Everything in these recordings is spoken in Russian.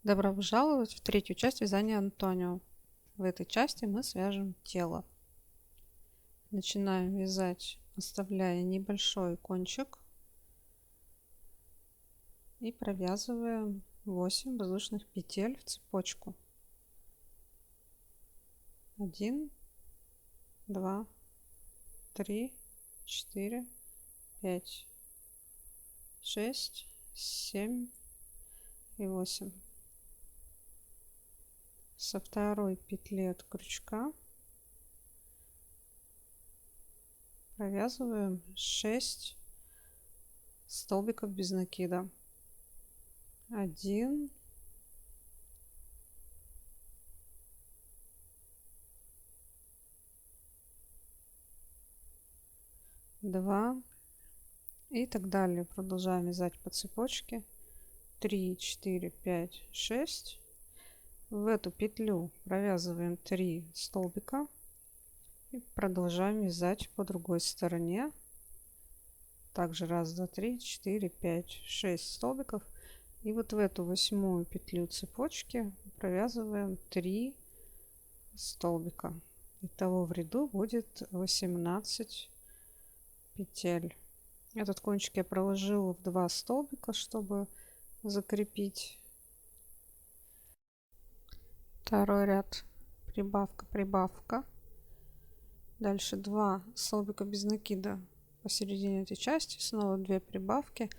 Добро пожаловать в третью часть вязания Антонио. В этой части мы свяжем тело. Начинаем вязать, оставляя небольшой кончик, и провязываем 8 воздушных петель в цепочку. 1, 2, 3, 4, 5, 6, 7 и 8. Со второй петли от крючка провязываем 6 столбиков без накида. 1, 2 и так далее. Продолжаем вязать по цепочке. 3, 4, 5, 6. В эту петлю провязываем 3 столбика и продолжаем вязать по другой стороне. Также 1, 2, 3, 4, 5, 6 столбиков. И вот в эту 8-ю петлю цепочки провязываем 3 столбика. Итого в ряду будет 18 петель. Этот кончик я проложила в 2 столбика, чтобы закрепить. Второй ряд прибавка, прибавка. Дальше 2 столбика без накида посередине этой части, снова 2 прибавки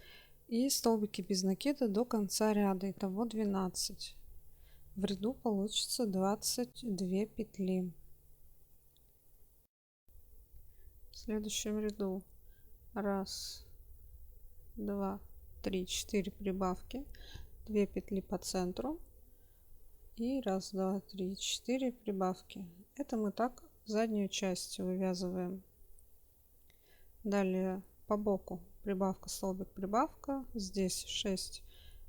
и столбики без накида до конца ряда. Итого 12. В ряду получится 22 петли. В следующем ряду 1, 2, 3, 4 прибавки, 2 петли по центру и 1, 2, 3, 4 прибавки. Это мы так заднюю часть вывязываем. Далее по боку прибавка, столбик, прибавка. Здесь 6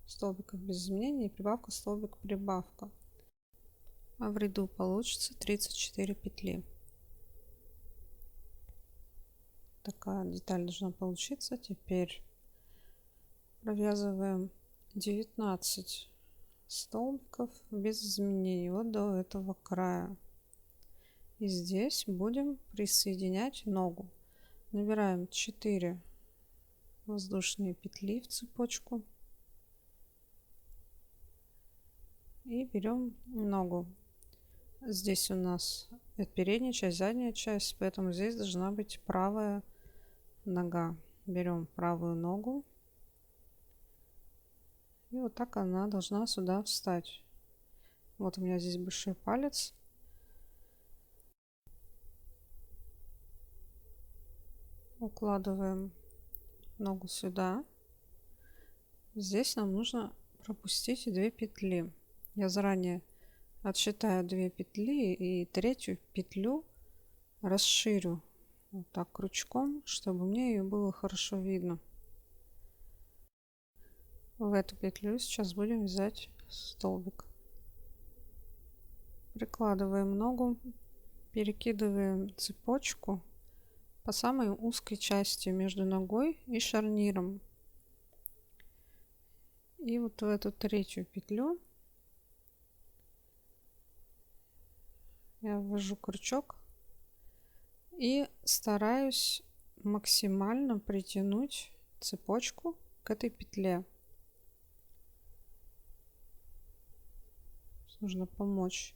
столбиков без изменений, прибавка, столбик, прибавка. А в ряду получится 34 петли. Такая деталь должна получиться. Теперь провязываем 19 столбиков без изменений вот до этого края. И здесь будем присоединять ногу. Набираем 4 воздушные петли в цепочку и берем ногу. Здесь у нас передняя часть, задняя часть, поэтому здесь должна быть правая нога. Берем правую ногу и вот так она должна сюда встать. Вот у меня здесь большой палец. Укладываем ногу сюда. Здесь нам нужно пропустить 2 петли. Я заранее отсчитаю 2 петли и третью петлю расширю вот так крючком, чтобы мне ее было хорошо видно. В эту петлю сейчас будем вязать столбик. Прикладываем ногу, перекидываем цепочку по самой узкой части между ногой и шарниром. И вот в эту третью петлю я ввожу крючок и стараюсь максимально притянуть цепочку к этой петле. Нужно помочь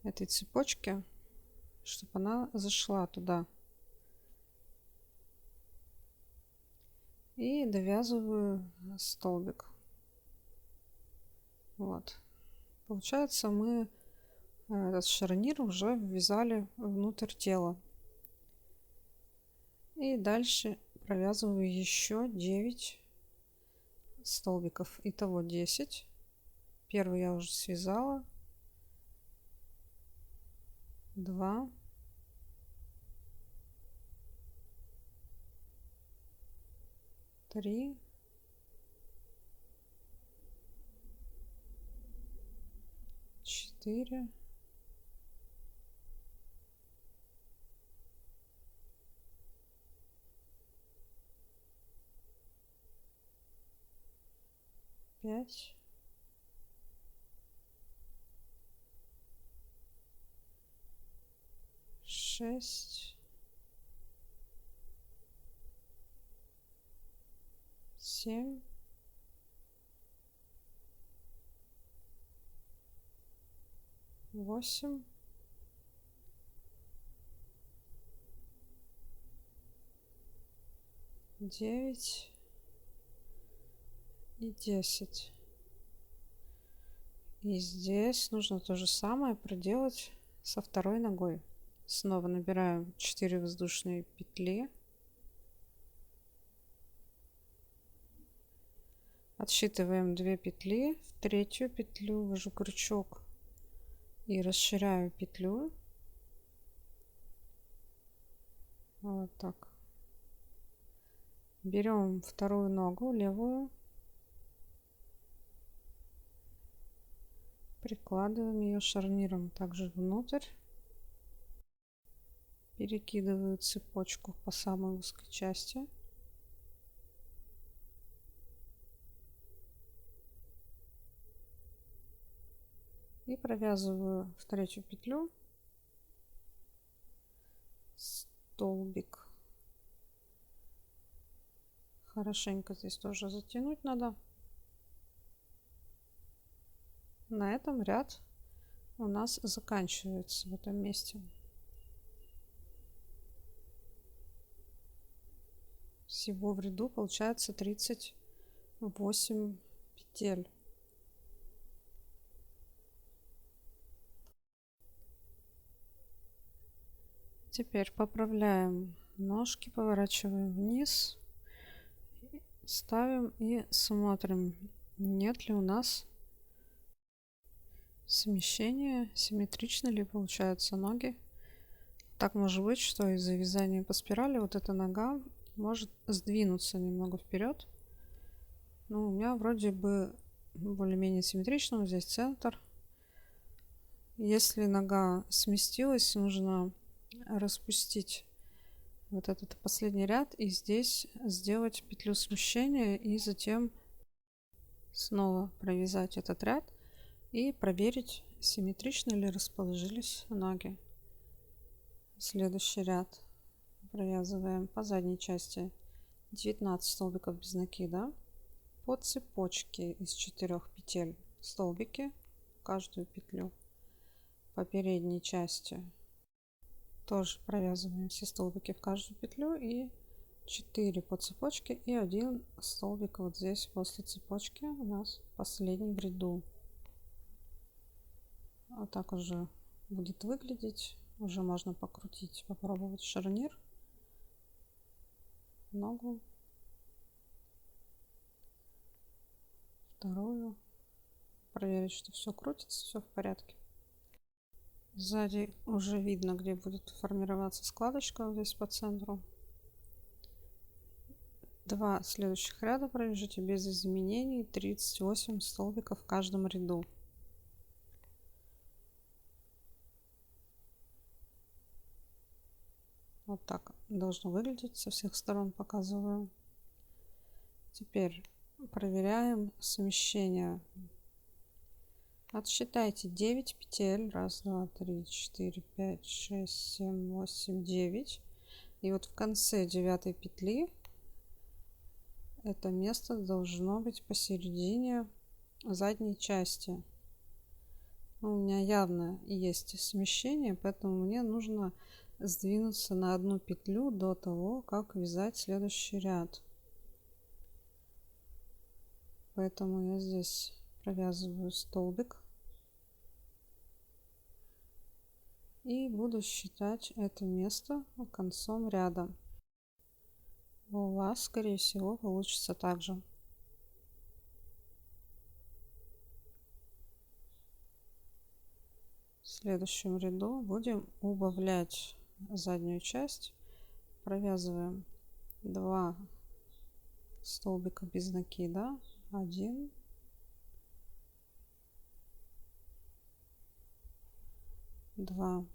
этой цепочке, чтобы она зашла туда. И довязываю столбик. Вот. Получается, мы этот шарнир уже ввязали внутрь тела. И дальше провязываю еще 9 столбиков. Итого 10. Первый я уже связала. 2. 3. 4. 5. 6, 7, 8, 9 и 10. И здесь нужно то же самое проделать со второй ногой. Снова набираем 4 воздушные петли. Отсчитываем 2 петли. В третью петлю ввожу крючок и расширяю петлю. Вот так. Берем вторую ногу, левую. Прикладываем ее шарниром также внутрь. Перекидываю цепочку по самой узкой части. И провязываю в третью петлю столбик. Хорошенько здесь тоже затянуть надо. На этом ряд у нас заканчивается в этом месте. Всего в ряду получается 38 петель. Теперь поправляем ножки, поворачиваем вниз, ставим и смотрим, нет ли у нас смещения, симметрично ли получаются ноги. Так может быть, что из-за вязания по спирали вот эта нога может сдвинуться немного вперед. Но у меня вроде бы более-менее симметрично. Здесь центр. Если нога сместилась, нужно распустить вот этот последний ряд и здесь сделать петлю смещения и затем снова провязать этот ряд и проверить, симметрично ли расположились ноги. Следующий ряд провязываем по задней части 19 столбиков без накида по цепочке из 4 петель столбики в каждую петлю. По передней части тоже провязываем все столбики в каждую петлю и 4 по цепочке и 1 столбик вот здесь после цепочки у нас последний в ряду. Вот так уже будет выглядеть. Уже можно покрутить, попробовать шарнир, ногу, вторую, проверить, что все крутится, все в порядке. Сзади уже видно, где будет формироваться складочка вот здесь по центру. 2 следующих ряда провяжите без изменений, 38 столбиков в каждом ряду. Вот так должно выглядеть, со всех сторон показываю. Теперь проверяем смещение. Отсчитайте 9 петель. 1, 2, 3, 4, 5, 6, 7, 8, 9. И вот в конце 9 петли это место должно быть посередине задней части. У меня явно есть смещение, поэтому мне нужно сдвинуться на одну петлю до того, как вязать следующий ряд. Поэтому я здесь провязываю столбик и буду считать это место концом ряда. У вас, скорее всего, получится так же. В следующем ряду будем убавлять заднюю часть. Провязываем 2 столбика без накида, 1, 2.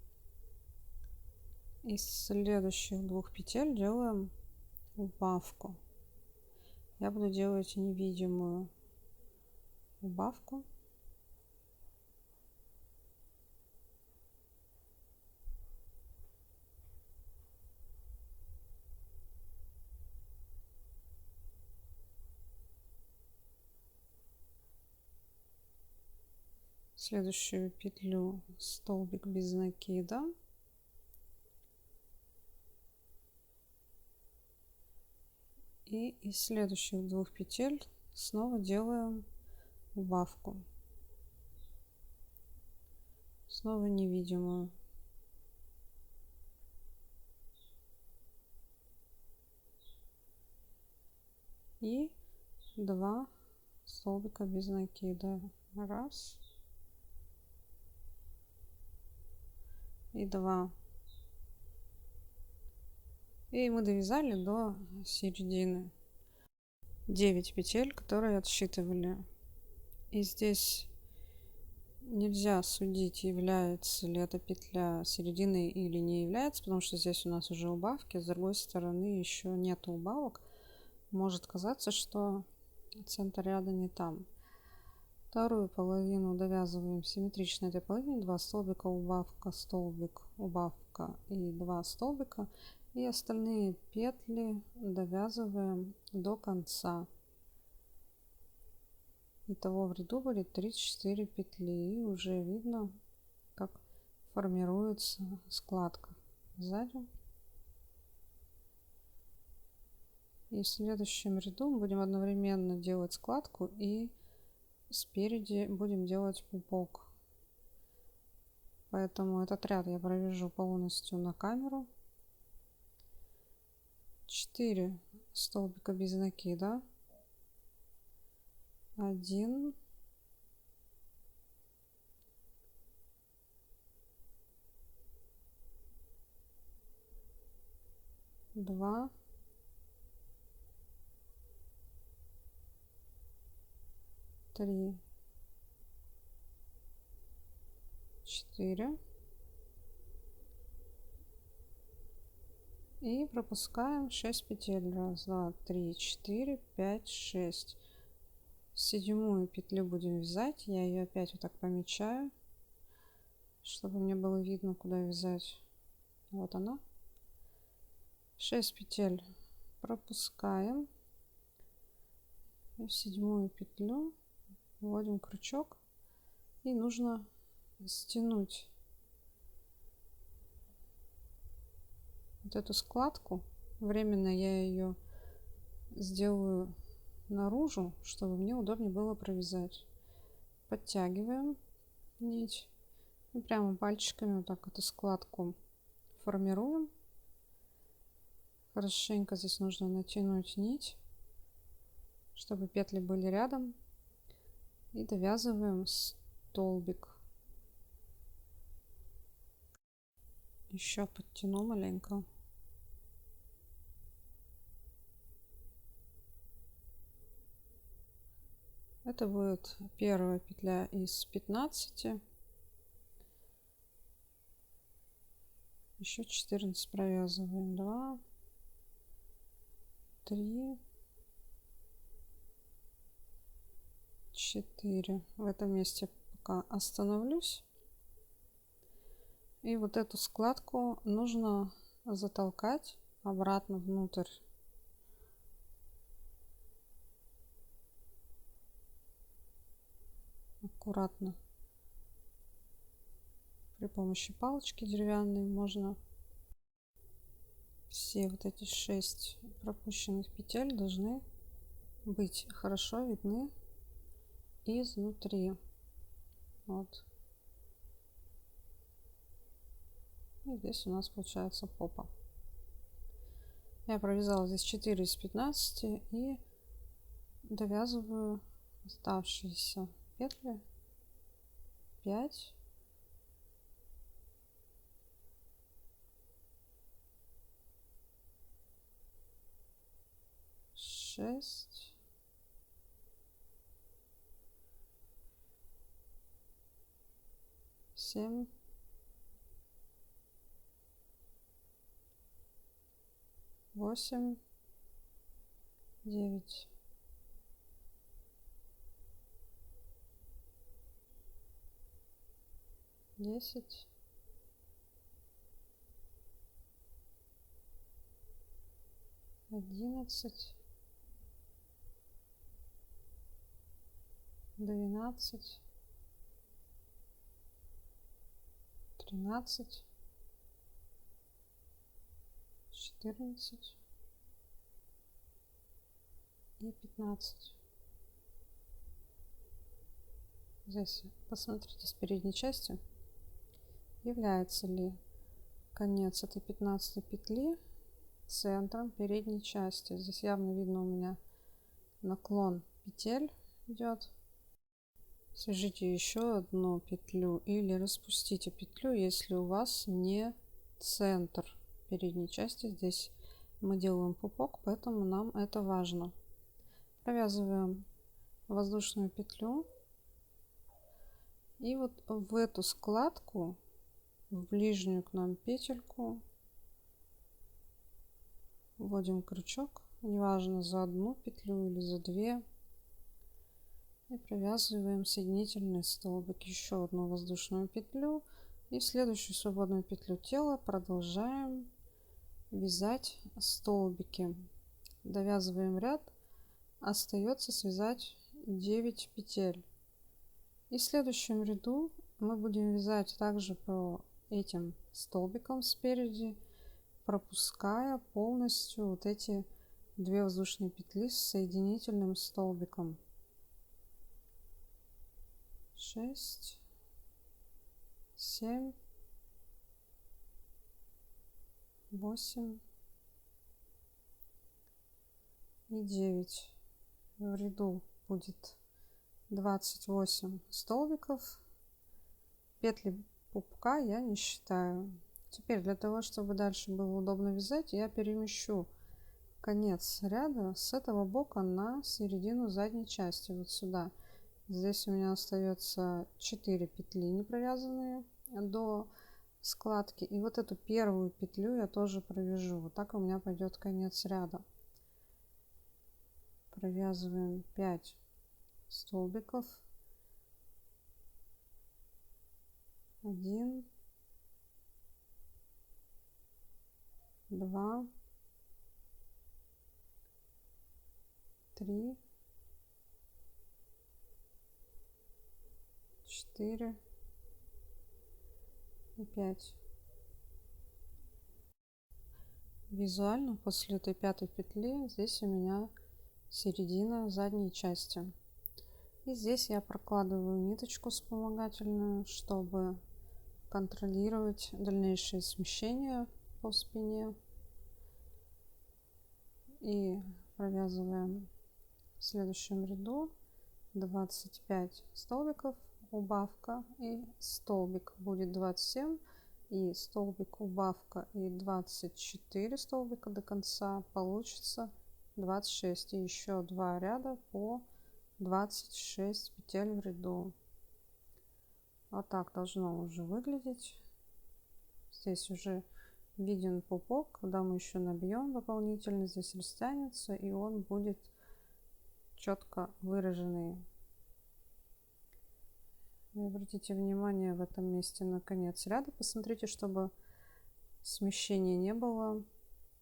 Из следующих 2 петель делаем убавку. Я буду делать невидимую убавку. следующую петлю столбик без накида. И из следующих 2 петель снова делаем убавку. Снова невидимую. И 2 столбика без накида. 1 и 2. И мы довязали до середины 9 петель, которые отсчитывали. И здесь нельзя судить, является ли эта петля серединой или не является, потому что здесь у нас уже убавки. С другой стороны, еще нет убавок. Может казаться, что центр ряда не там. Вторую половину довязываем симметрично этой половине. 2 столбика, убавка, столбик, убавка и 2 столбика. И остальные петли довязываем до конца. Итого в ряду будет 34 петли. И уже видно, как формируется складка сзади. И в следующем ряду мы будем одновременно делать складку и спереди будем делать пупок. Поэтому этот ряд я провяжу полностью на камеру. 4 столбика без накида. 1, 2, 3, 4 и пропускаем 6 петель. 1, 2, 3, 4, 5, 6. Седьмую петлю будем вязать. Я ее опять вот так помечаю, чтобы мне было видно, куда вязать. Вот она. 6 петель пропускаем. И в седьмую петлю вводим крючок. И нужно стянуть вот эту складку. Временно я ее сделаю наружу, чтобы мне удобнее было провязать. Подтягиваем нить и прямо пальчиками вот так эту складку формируем. Хорошенько здесь нужно натянуть нить, чтобы петли были рядом, и довязываем столбик. Еще подтяну маленько. Это будет первая петля из 15. Еще 14 провязываем. 2, 3, 4. В этом месте пока остановлюсь. И вот эту складку нужно затолкать обратно внутрь. Аккуратно. При помощи палочки деревянной можно все вот эти 6 пропущенных петель должны быть хорошо видны изнутри. Вот. И здесь у нас получается попа. Я провязала здесь 4 из 15 и довязываю оставшиеся петли. 5, 6, 7, 8, 9. 10, 11, 12, 13, 14 и 15. Здесь посмотрите с передней части, является ли конец этой 15 петли центром передней части. Здесь явно видно у меня наклон петель идет. Свяжите еще одну петлю или распустите петлю, если у вас не центр передней части. Здесь мы делаем пупок, поэтому нам это важно. Провязываем воздушную петлю и вот в эту складку, в ближнюю к нам петельку, вводим крючок, неважно за одну петлю или за две, и провязываем соединительный столбик. Еще одну воздушную петлю и в следующую свободную петлю тела продолжаем вязать столбики. Довязываем ряд, остается связать 9 петель. И в следующем ряду мы будем вязать также по этим столбикам спереди, пропуская полностью вот эти 2 воздушные петли с соединительным столбиком. 6, 7, 8 и 9. В ряду будет 28 столбиков. Петли пупка я не считаю. Теперь для того, чтобы дальше было удобно вязать, я перемещу конец ряда с этого бока на середину задней части, вот сюда. Здесь у меня остается 4 петли не провязанные до складки, и вот эту первую петлю я тоже провяжу. Вот так у меня пойдет конец ряда. Провязываем 5 столбиков. 1, 2, 3, 4 и 5. Визуально после этой 5-й петли здесь у меня середина задней части. И здесь я прокладываю ниточку вспомогательную, чтобы контролировать дальнейшее смещение по спине. И провязываем в следующем ряду 25 столбиков, убавка и столбик будет 27, и столбик, убавка и 24 столбика до конца, получится 26. И еще 2 ряда по 26 петель в ряду. Вот так должно уже выглядеть. Здесь уже виден пупок. Когда мы еще набьем дополнительно, здесь растянется, и он будет четко выраженный. И обратите внимание в этом месте на конец ряда. Посмотрите, чтобы смещения не было.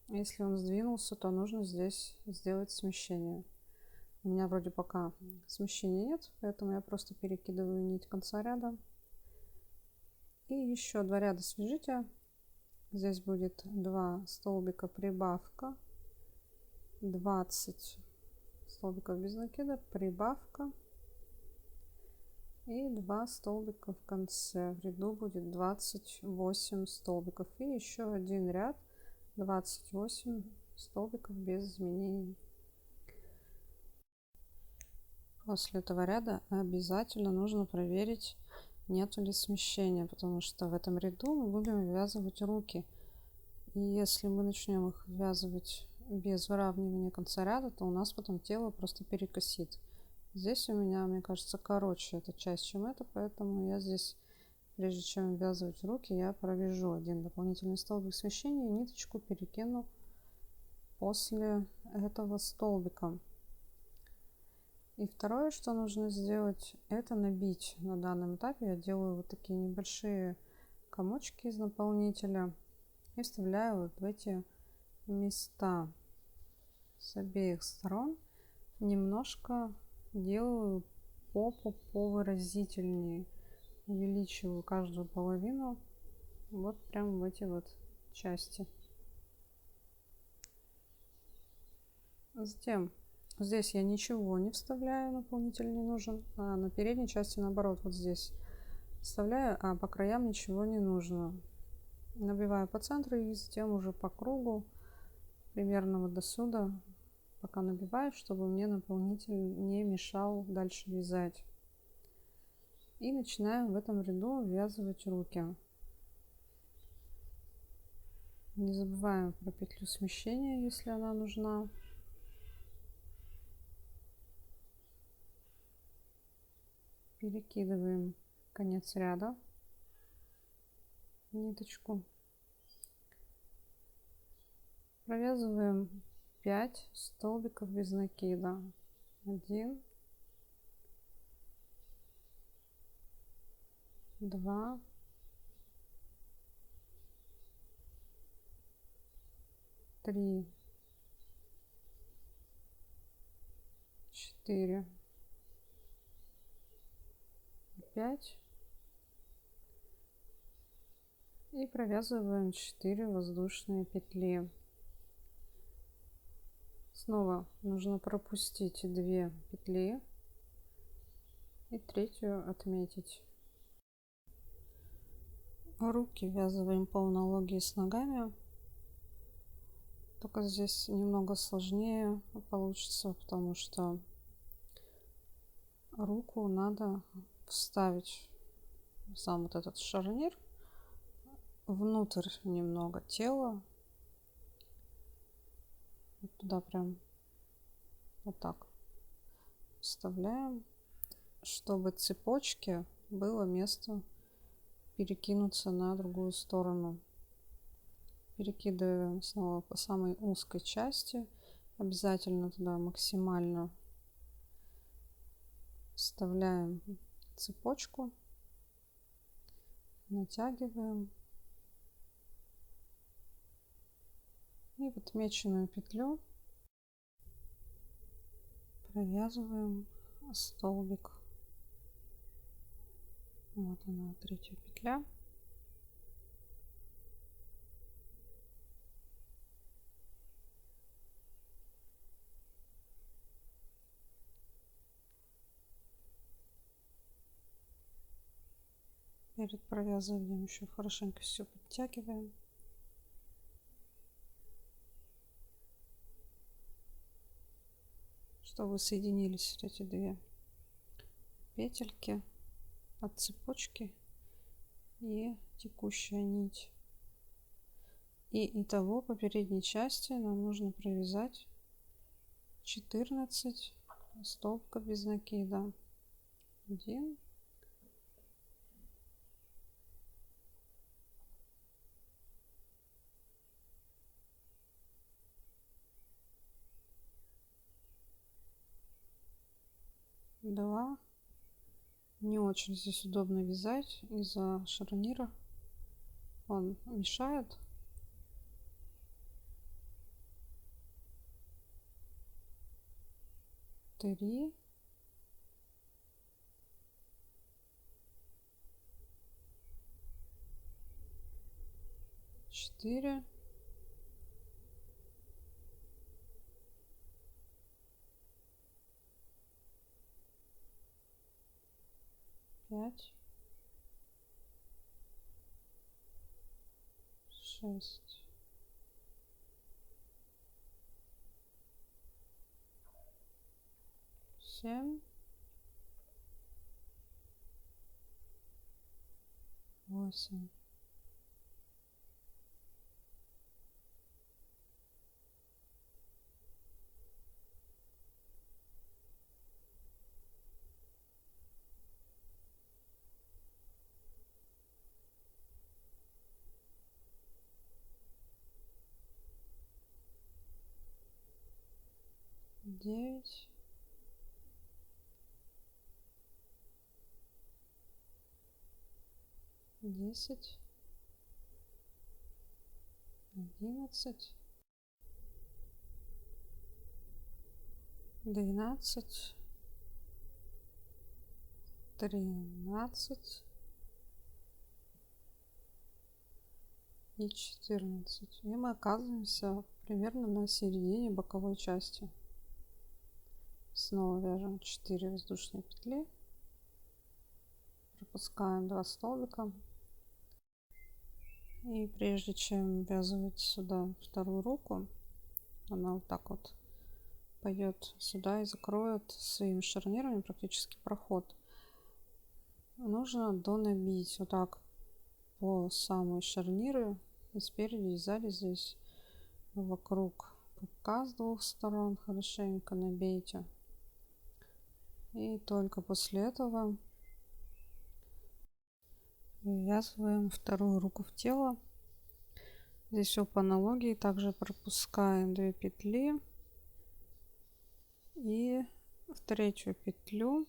Если он сдвинулся, то нужно здесь сделать смещение. У меня вроде пока смещения нет, поэтому я просто перекидываю нить конца ряда. И еще 2 ряда свяжите. Здесь будет 2 столбика прибавка, 20 столбиков без накида, прибавка и 2 столбика в конце. В ряду будет 28 столбиков. И еще один ряд 28 столбиков без изменений. После этого ряда обязательно нужно проверить, нету ли смещения, потому что в этом ряду мы будем ввязывать руки. И если мы начнем их ввязывать без выравнивания конца ряда, то у нас потом тело просто перекосит. Здесь у меня, мне кажется, короче эта часть, чем это, поэтому я здесь, прежде чем ввязывать руки, я провяжу один дополнительный столбик смещения и ниточку перекину после этого столбика. И второе, что нужно сделать, это набить. На данном этапе я делаю вот такие небольшие комочки из наполнителя и вставляю вот в эти места с обеих сторон. Немножко делаю попу повыразительнее, увеличиваю каждую половину Вот прям в эти вот части. Затем здесь я ничего не вставляю, наполнитель не нужен, а на передней части наоборот, вот здесь вставляю, а по краям ничего не нужно. Набиваю по центру и затем уже по кругу, примерно вот до сюда, пока набиваю, чтобы мне наполнитель не мешал дальше вязать. И начинаем в этом ряду ввязывать руки. Не забываем про петлю смещения, если она нужна. Перекидываем конец ряда, ниточку. Провязываем 5 столбиков без накида. 1, 2, 3, 4, 5 и провязываем 4 воздушные петли. Снова нужно пропустить 2 петли и третью отметить. Руки ввязываем по аналогии с ногами, только здесь немного сложнее получится, потому что руку надо вставить в сам вот этот шарнир внутрь немного тела, вот туда прям вот так вставляем, чтобы цепочке было место перекинуться на другую сторону. Перекидываем снова по самой узкой части, обязательно туда максимально вставляем цепочку, натягиваем и в отмеченную петлю провязываем столбик. Вот она, третья петля. Перед провязыванием еще хорошенько все подтягиваем. Чтобы соединились эти 2 петельки от цепочки и текущая нить. И итого по передней части нам нужно провязать 14 столбиков без накида. 1, 2. Не очень здесь удобно вязать из-за шарнира, он мешает. 3, 4, 5, 6, 7, 8, 9, 10, 11, 12, 13, и 14. И мы оказываемся примерно на середине боковой части. Снова вяжем 4 воздушные петли, пропускаем 2 столбика. И прежде чем ввязывать сюда вторую руку, она вот так вот пойдет сюда и закроет своими шарнирами практически проход. Нужно донабить вот так по самые шарниры, и спереди, и сзади здесь вокруг пупка с двух сторон хорошенько набейте. И только после этого ввязываем вторую руку в тело. Здесь все по аналогии. Также пропускаем 2 петли. И в третью петлю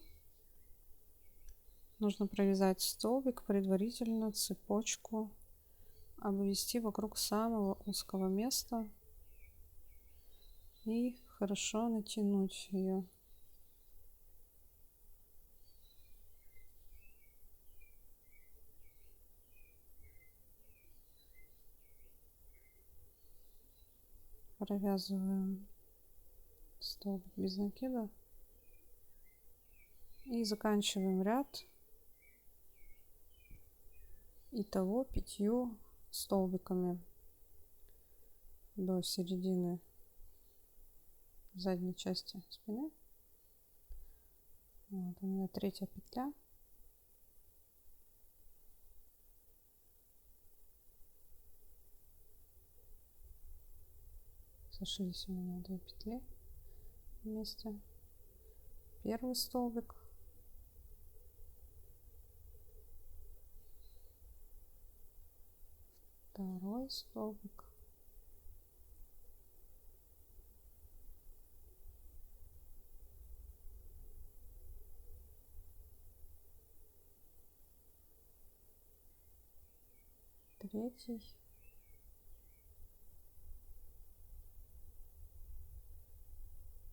нужно провязать столбик, предварительно цепочку обвести вокруг самого узкого места и хорошо натянуть ее. Провязываем столбик без накида и заканчиваем ряд итого 5 столбиками до середины задней части спины. Вот у меня третья петля. Сошлись у меня 2 петли вместе. Первый столбик, второй столбик, третий,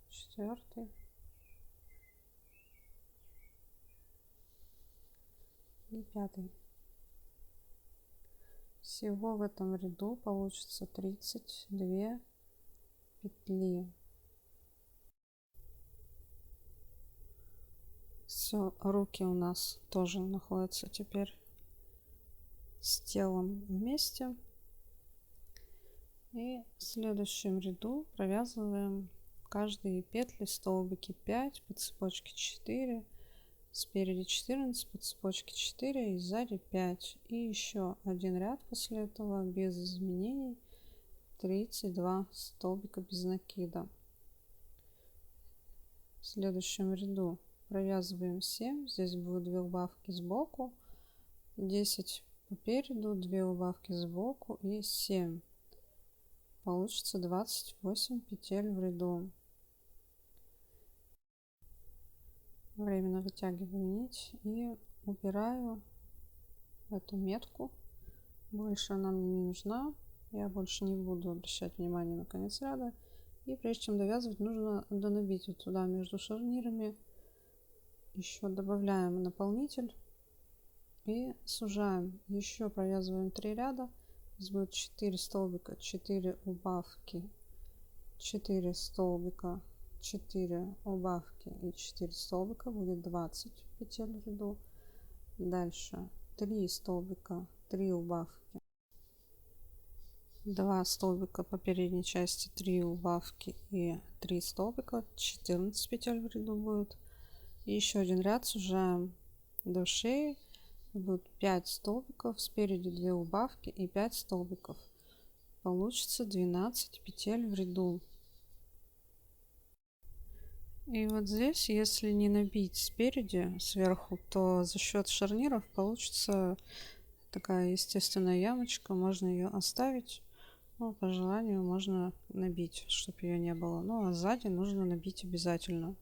четвертый и пятый. Всего в этом ряду получится 32 петли. Все, руки у нас тоже находятся теперь с телом вместе. И в следующем ряду провязываем каждые петли столбики 5 по цепочке 4, спереди 14 по цепочке 4 и сзади 5. И еще один ряд после этого без изменений, 32 столбика без накида. В следующем ряду провязываем 7, здесь будут 2 убавки сбоку, 10 попереду, 2 убавки сбоку и 7. Получится 28 петель в ряду. Временно вытягиваю нить и убираю эту метку. Больше она мне не нужна. Я больше не буду обращать внимание на конец ряда. И прежде чем довязывать, нужно донабить вот туда между шарнирами. Еще добавляем наполнитель и сужаем. Еще провязываем 3 ряда. Здесь будет 4 столбика, 4 убавки, 4 столбика, 4 убавки и 4 столбика. Будет 20 петель в ряду. Дальше 3 столбика, 3 убавки, 2 столбика по передней части, 3 убавки и 3 столбика. 14 петель в ряду будет. И еще один ряд сужаем до шеи. Будет 5 столбиков, спереди 2 убавки и 5 столбиков. Получится 12 петель в ряду. И вот здесь, если не набить спереди, сверху, то за счет шарниров получится такая естественная ямочка. Можно ее оставить, но по желанию можно набить, чтобы ее не было. Ну а сзади нужно набить обязательно.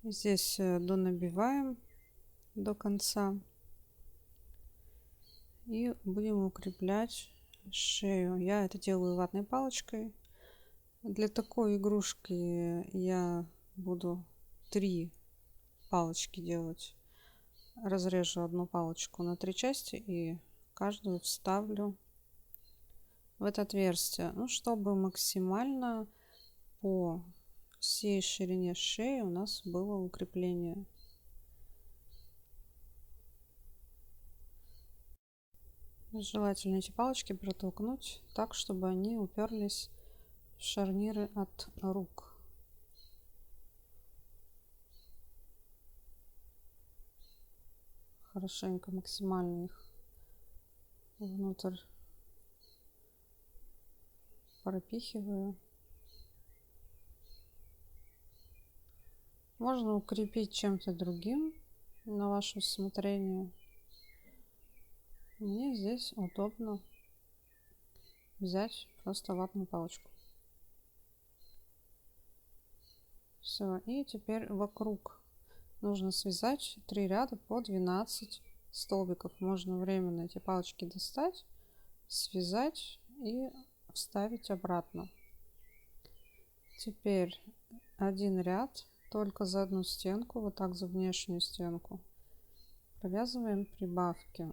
Здесь донабиваем до конца и будем укреплять шею. Я это делаю ватной палочкой. Для такой игрушки я буду 3 палочки делать. Разрежу одну палочку на 3 части и каждую вставлю в это отверстие. Ну, чтобы максимально по всей ширине шеи у нас было укрепление. Желательно эти палочки протолкнуть так, чтобы они уперлись в шарниры от рук. Хорошенько, максимально их внутрь пропихиваю. Можно укрепить чем-то другим на ваше усмотрение. Мне здесь удобно взять просто ватную палочку. Все, и теперь вокруг нужно связать 3 ряда по 12 столбиков. Можно временно эти палочки достать, связать и вставить обратно. Теперь один ряд только за одну стенку, вот так за внешнюю стенку. Провязываем прибавки.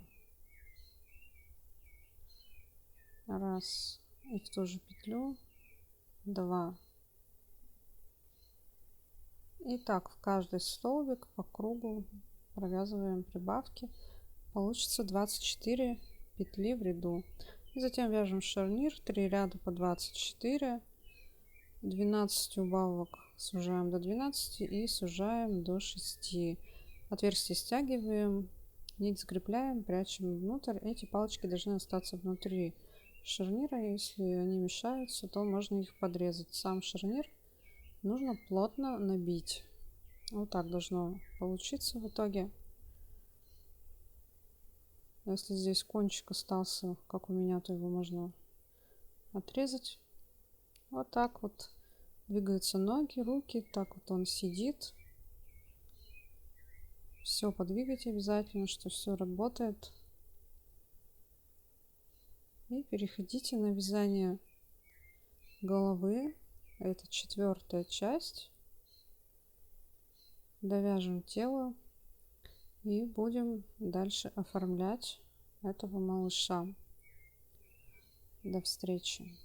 Раз, и в ту же петлю 2. И так в каждый столбик по кругу провязываем прибавки. Получится 24 петли в ряду. И затем вяжем шарнир 3 ряда по 24. 12 убавок сужаем до 12 и сужаем до 6. Отверстие стягиваем, нить закрепляем, прячем внутрь. Эти палочки должны остаться внутри шарнира. Если они мешаются, то можно их подрезать. Сам шарнир нужно плотно набить. Вот так должно получиться в итоге. Если здесь кончик остался, как у меня, то его можно отрезать. Вот так вот двигаются ноги, руки. Так вот он сидит. Все подвигать обязательно, что все работает. И переходите на вязание головы. Это 4-я часть. Довяжем тело и будем дальше оформлять этого малыша. До встречи.